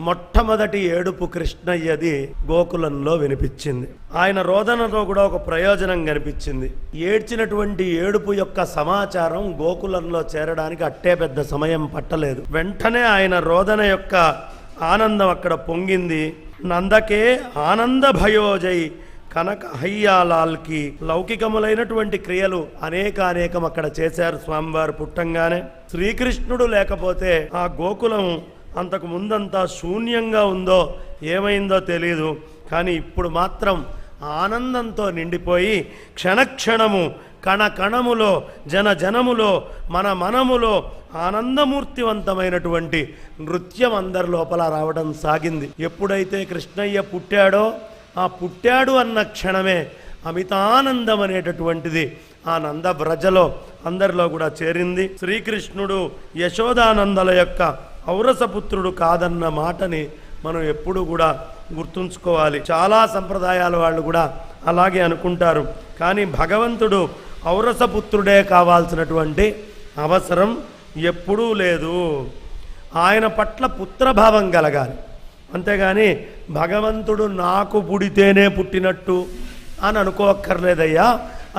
మొట్టమొదటి ఏడుపు కృష్ణయ్యది గోకులంలో వినిపించింది. ఆయన రోదనలో కూడా ఒక ప్రయోజనం కనిపించింది. ఏడ్చినటువంటి ఏడుపు యొక్క సమాచారం గోకులంలో చేరడానికి అట్టే పెద్ద సమయం పట్టలేదు. వెంటనే ఆయన రోదన యొక్క ఆనందం అక్కడ పొంగింది. నందకే ఆనంద భయోజై కనక హయ్యాలాల్కి లౌకికములైనటువంటి క్రియలు అనేకం అక్కడ చేశారు స్వామివారు పుట్టంగానే. శ్రీకృష్ణుడు లేకపోతే ఆ గోకులం అంతకు ముందంతా శూన్యంగా ఉందో ఏమైందో తెలియదు. కానీ ఇప్పుడు మాత్రం ఆనందంతో నిండిపోయి క్షణక్షణము కణకణములో జనములో మనములో ఆనందమూర్తివంతమైనటువంటి నృత్యం అందరి లోపల రావడం సాగింది. ఎప్పుడైతే కృష్ణయ్య పుట్టాడో ఆ పుట్టాడు అన్న క్షణమే అమితానందం అనేటటువంటిది ఆ నంద వ్రజలో అందరిలో కూడా చేరింది. శ్రీకృష్ణుడు యశోదానందల యొక్క ఔరసపుత్రుడు కాదన్న మాటని మనం ఎప్పుడు కూడా గుర్తుంచుకోవాలి. చాలా సంప్రదాయాల వాళ్ళు కూడా అలాగే అనుకుంటారు. కానీ భగవంతుడు ఔరసపుత్రుడే కావాల్సినటువంటి అవసరం ఎప్పుడూ లేదు. ఆయన పట్ల పుత్రభావం కలగాలి. అంతేగాని భగవంతుడు నాకు పుడితేనే పుట్టినట్టు అని అనుకోక్కర్లేదయ్యా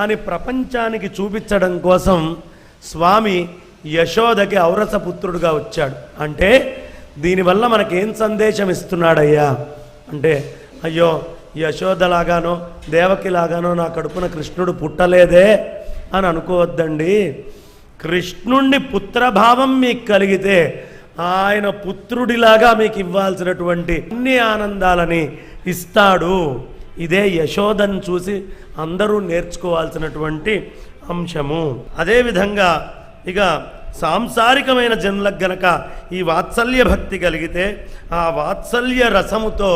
అని ప్రపంచానికి చూపించడం కోసం స్వామి యశోదకి ఔరసపుత్రుడుగా వచ్చాడు. అంటే దీనివల్ల మనకేం సందేశం ఇస్తున్నాడయ్యా అంటే, అయ్యో యశోదలాగానో దేవకిలాగానో నా కడుపున కృష్ణుడు పుట్టలేదే అని అనుకోవద్దండి. కృష్ణుణ్ణి పుత్రభావం మీకు కలిగితే ఆయన పుత్రుడిలాగా మీకు ఇవ్వాల్సినటువంటి అన్ని ఆనందాలని ఇస్తాడు. ఇదే యశోదను చూసి అందరూ నేర్చుకోవాల్సినటువంటి అంశము. అదేవిధంగా ఇక సాంసారికమైన జనులకు గనక ఈ వాత్సల్య భక్తి కలిగితే ఆ వాత్సల్య రసముతో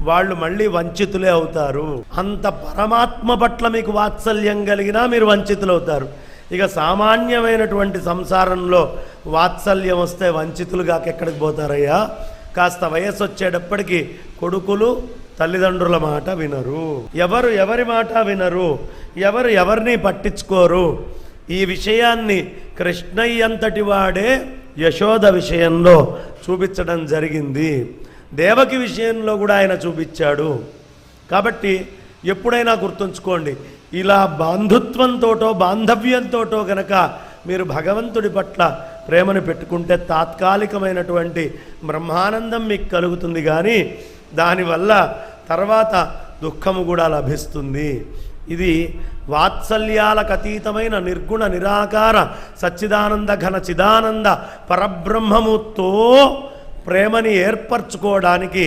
వాళ్ళు మళ్ళీ వంచితులే అవుతారు. అంత పరమాత్మ పట్ల మీకు వాత్సల్యం కలిగినా మీరు వంచితులవుతారు. ఇక సామాన్యమైనటువంటి సంసారంలో వాత్సల్యం వస్తే వంచితులుగా ఎక్కడికి పోతారయ్యా? కాస్త వయస్సు వచ్చేటప్పటికి కొడుకులు తల్లిదండ్రుల మాట వినరు, ఎవరి మాట వినరు, ఎవరిని పట్టించుకోరు. ఈ విషయాన్ని కృష్ణయ్యంతటి వాడే యశోద విషయంలో చూపించడం జరిగింది. దేవకి విషయంలో కూడా ఆయన చూపించాడు. కాబట్టి ఎప్పుడైనా గుర్తుంచుకోండి, ఇలా బంధుత్వంతోటో బాంధవ్యంతోటో గనక మీరు భగవంతుడి పట్ల ప్రేమను పెట్టుకుంటే తాత్కాలికమైనటువంటి బ్రహ్మానందం మీకు కలుగుతుంది. కానీ దానివల్ల తర్వాత దుఃఖము కూడా లభిస్తుంది. ఇది వాత్సల్యాలకు అతీతమైన నిర్గుణ నిరాకార సచ్చిదానంద ఘన చిదానంద పరబ్రహ్మముతో ప్రేమని ఏర్పరచుకోవడానికి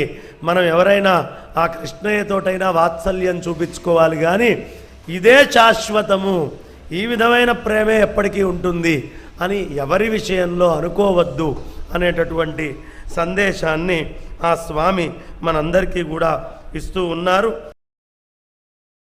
మనం ఎవరైనా ఆ కృష్ణయ్యతోటైనా వాత్సల్యం చూపించుకోవాలి. కానీ ఇదే శాశ్వతము, ఈ విధమైన ప్రేమే ఎప్పటికీ ఉంటుంది అని ఎవరి విషయంలో అనుకోవద్దు అనేటటువంటి సందేశాన్ని ఆ స్వామి మనందరికీ కూడా ఇస్తూ ఉన్నారు.